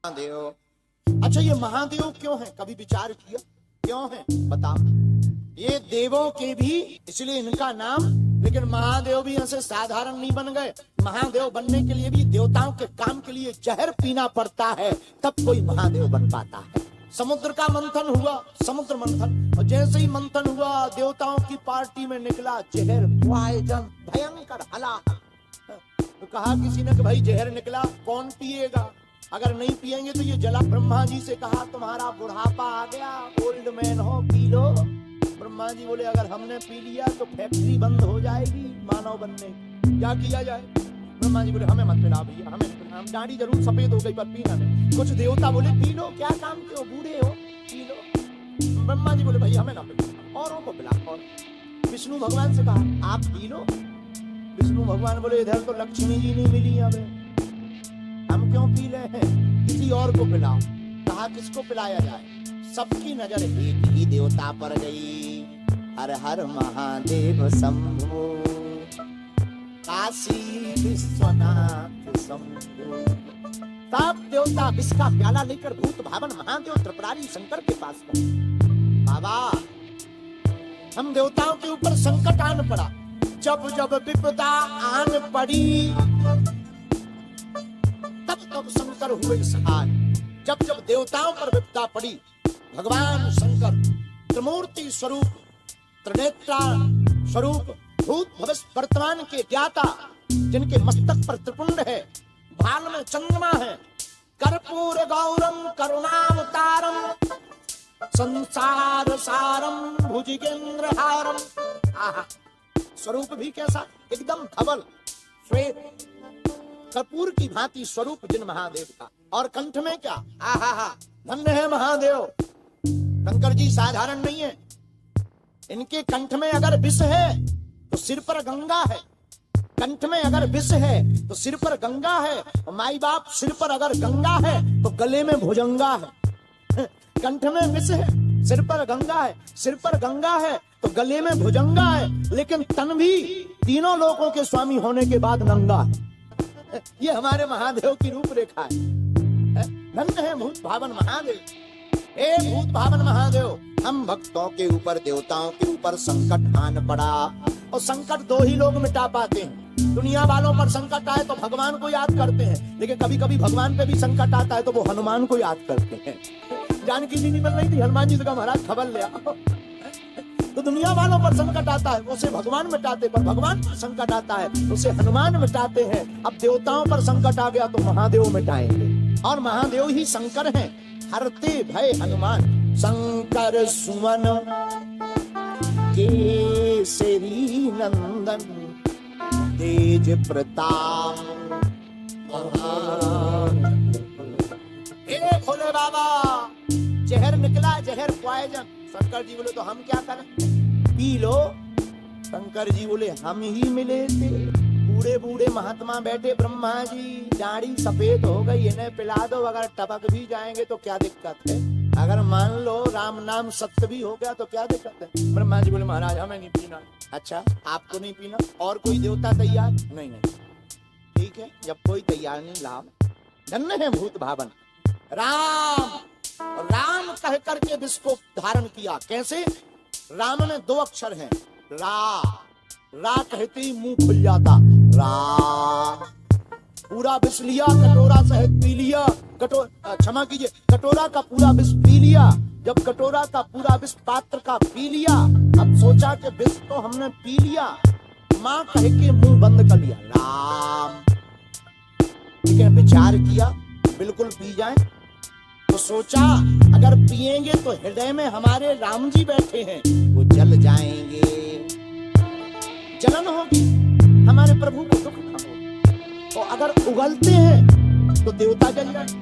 महादेव। अच्छा, ये महादेव क्यों है, कभी विचार किया क्यों है? बता। ये देवों के भी इसलिए इनका नाम, लेकिन महादेव भी ऐसे साधारण नहीं बन गए। महादेव बनने के लिए भी देवताओं के काम के लिए जहर पीना पड़ता है, तब कोई महादेव बन पाता है। समुद्र का मंथन हुआ, समुद्र मंथन, और जैसे ही मंथन हुआ देवताओं की पार्टी में निकला जहर, पॉइजन, भयंकर हलाहल। तो कहा किसी ने कि भाई जहर निकला, कौन पिएगा? अगर नहीं पिएंगे तो ये जला। ब्रह्मा जी से कहा तुम्हारा बुढ़ापा आ गया, ओल्ड मैन हो, पी लो। ब्रह्मा जी बोले अगर हमने पी लिया तो फैक्ट्री बंद हो जाएगी मानव बनने की, क्या किया जाए? ब्रह्मा जी बोले हमें मत पिला भैया, हमें नहीं पिला, हम दाढ़ी जरूर सफेद हो गई पर पीना नहीं। कुछ देवता बोले पी लो, क्या काम के हो, बूढ़े हो, पी लो। ब्रह्मा जी बोले भाई हमें ना पिला, औरों को पिला। और विष्णु भगवान से कहा आप पी लो। विष्णु भगवान बोले इधर तो लक्ष्मी जी नहीं मिली, हमें हम क्यों पी रहे हैं, किसी और को पिलाओ। कहा किसको पिलाया जाए? सबकी नजर एक ही देवता पर गई, हर हर महादेव शंभो, काशी विश्वनाथ शंभो। सब देवता विष का प्याला लेकर भूत भावन महादेव त्रिपुरारी शंकर के पास गए। बाबा हम देवताओं के ऊपर संकट आन पड़ा, जब जब विपदा आन पड़ी तब तब शंकर हुए सहाय। जब जब देवताओं पर विपदा पड़ी भगवान शंकर त्रिमूर्ति स्वरूप, त्रिनेत्रा स्वरूप, भूत भविष्य वर्तमान के ज्ञाता, जिनके मस्तक पर त्रिपुंड है, भाल में चंद्रमा है, कर्पूर गौरम करुणावतारम, संसार सारम भुजगेंद्र हारम। आहा, स्वरूप भी कैसा, एकदम धवल श्वेत कपूर की भांति स्वरूप जिन महादेव का। और कंठ में क्या, आहा, धन्य है महादेव। शंकर जी साधारण नहीं है, इनके कंठ में अगर विष है तो सिर पर गंगा है, कंठ में अगर विष है तो सिर पर गंगा है, और माई बाप सिर पर अगर गंगा है तो गले में भुजंगा है। कंठ में विष है, सिर पर गंगा है, सिर पर गंगा है तो गले में भुजंगा है, लेकिन तन भी तीनों लोकों के स्वामी होने के बाद नंगा है। ये हमारे महादेव की रूपरेखा है। धन्य है भूत भावन महादेव। हे भूत भावन महादेव, हम भक्तों के ऊपर, देवताओं के ऊपर संकट आन पड़ा, और संकट दो ही लोग मिटा पाते हैं। दुनिया वालों पर संकट आए तो भगवान को याद करते हैं, लेकिन कभी कभी भगवान पे भी संकट आता है तो वो हनुमान को याद करते हैं। जानकी जी नहीं मिल रही थी, हनुमान जी से कहा महाराज खबर ले आओ। तो दुनिया वालों पर संकट आता है उसे भगवान मिटाते, पर भगवान पर संकट आता है उसे हनुमान मिटाते हैं। अब देवताओं पर संकट आ गया तो महादेव मिटाएंगे, और महादेव ही शंकर हैं, हरते भय हनुमान। शंकर सुमन केसरी नंदन, तेज प्रताप हे भोले बाबा। जहर निकला, जहर पॉइजन। शंकर जी बोले तो हम क्या करें, पी लो। शंकर जी बोले हम ही मिले थे, बूढ़े बूढ़े महात्मा बैठे, ब्रह्मा जी दाढ़ी सफेद हो गई, इन्हें पिला दो, अगर टपक भी जाएंगे तो क्या दिक्कत है, अगर मान लो राम नाम सत्य भी हो गया तो क्या दिक्कत है। ब्रह्मा जी बोले महाराज हमें नहीं पीना। अच्छा आपको नहीं पीना, और कोई देवता तैयार? नहीं नहीं, ठीक है, जब कोई तैयार नहीं लाओ। धन्य है भूत भावन राम। राम कह करके विष को धारण किया। कैसे? राम में दो अक्षर हैं, रा। रा कहते ही मुंह खुल जाता, रा। पूरा विष लिया, कटोरा सहित पी लिया। क्षमा कीजिए, कटोरा का पूरा विष पी लिया। जब कटोरा का पूरा विष पात्र का पी लिया, अब सोचा कि विष तो हमने पी लिया, मां कह के मुंह बंद कर लिया, राम। लेकिन विचार किया बिल्कुल पी जाए, तो सोचा अगर पिएंगे तो हृदय में हमारे राम जी बैठे हैं, वो जल जाएंगे, जलन होगी, हमारे प्रभु को दुख ना हो। और अगर उगलते हैं तो देवता जल जाएंगे,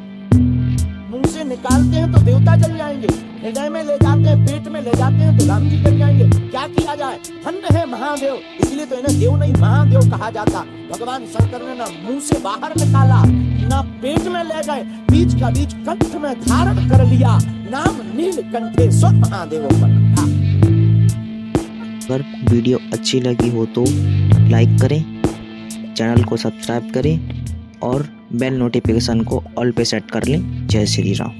मुंह से निकालते हैं तो देवता जल जाएंगे, हृदय में ले जाते हैं, पेट में ले जाते हैं तो राम जी जल जाएंगे। क्या किया जाए? धन्य है महादेव, इसलिए तो इन्हें देव नहीं महादेव कहा जाता। भगवान शंकर ने ना मुंह से बाहर निकाला, ना पेट में ले गए, बीच का बीच कंठ में धारण कर लिया, नाम नीलकंठेश्वर महादेव पर। अगर वीडियो अच्छी लगी हो तो लाइक करें, चैनल को सब्सक्राइब करें और बेल नोटिफिकेशन को ऑल पे सेट कर लें। जय श्री राम।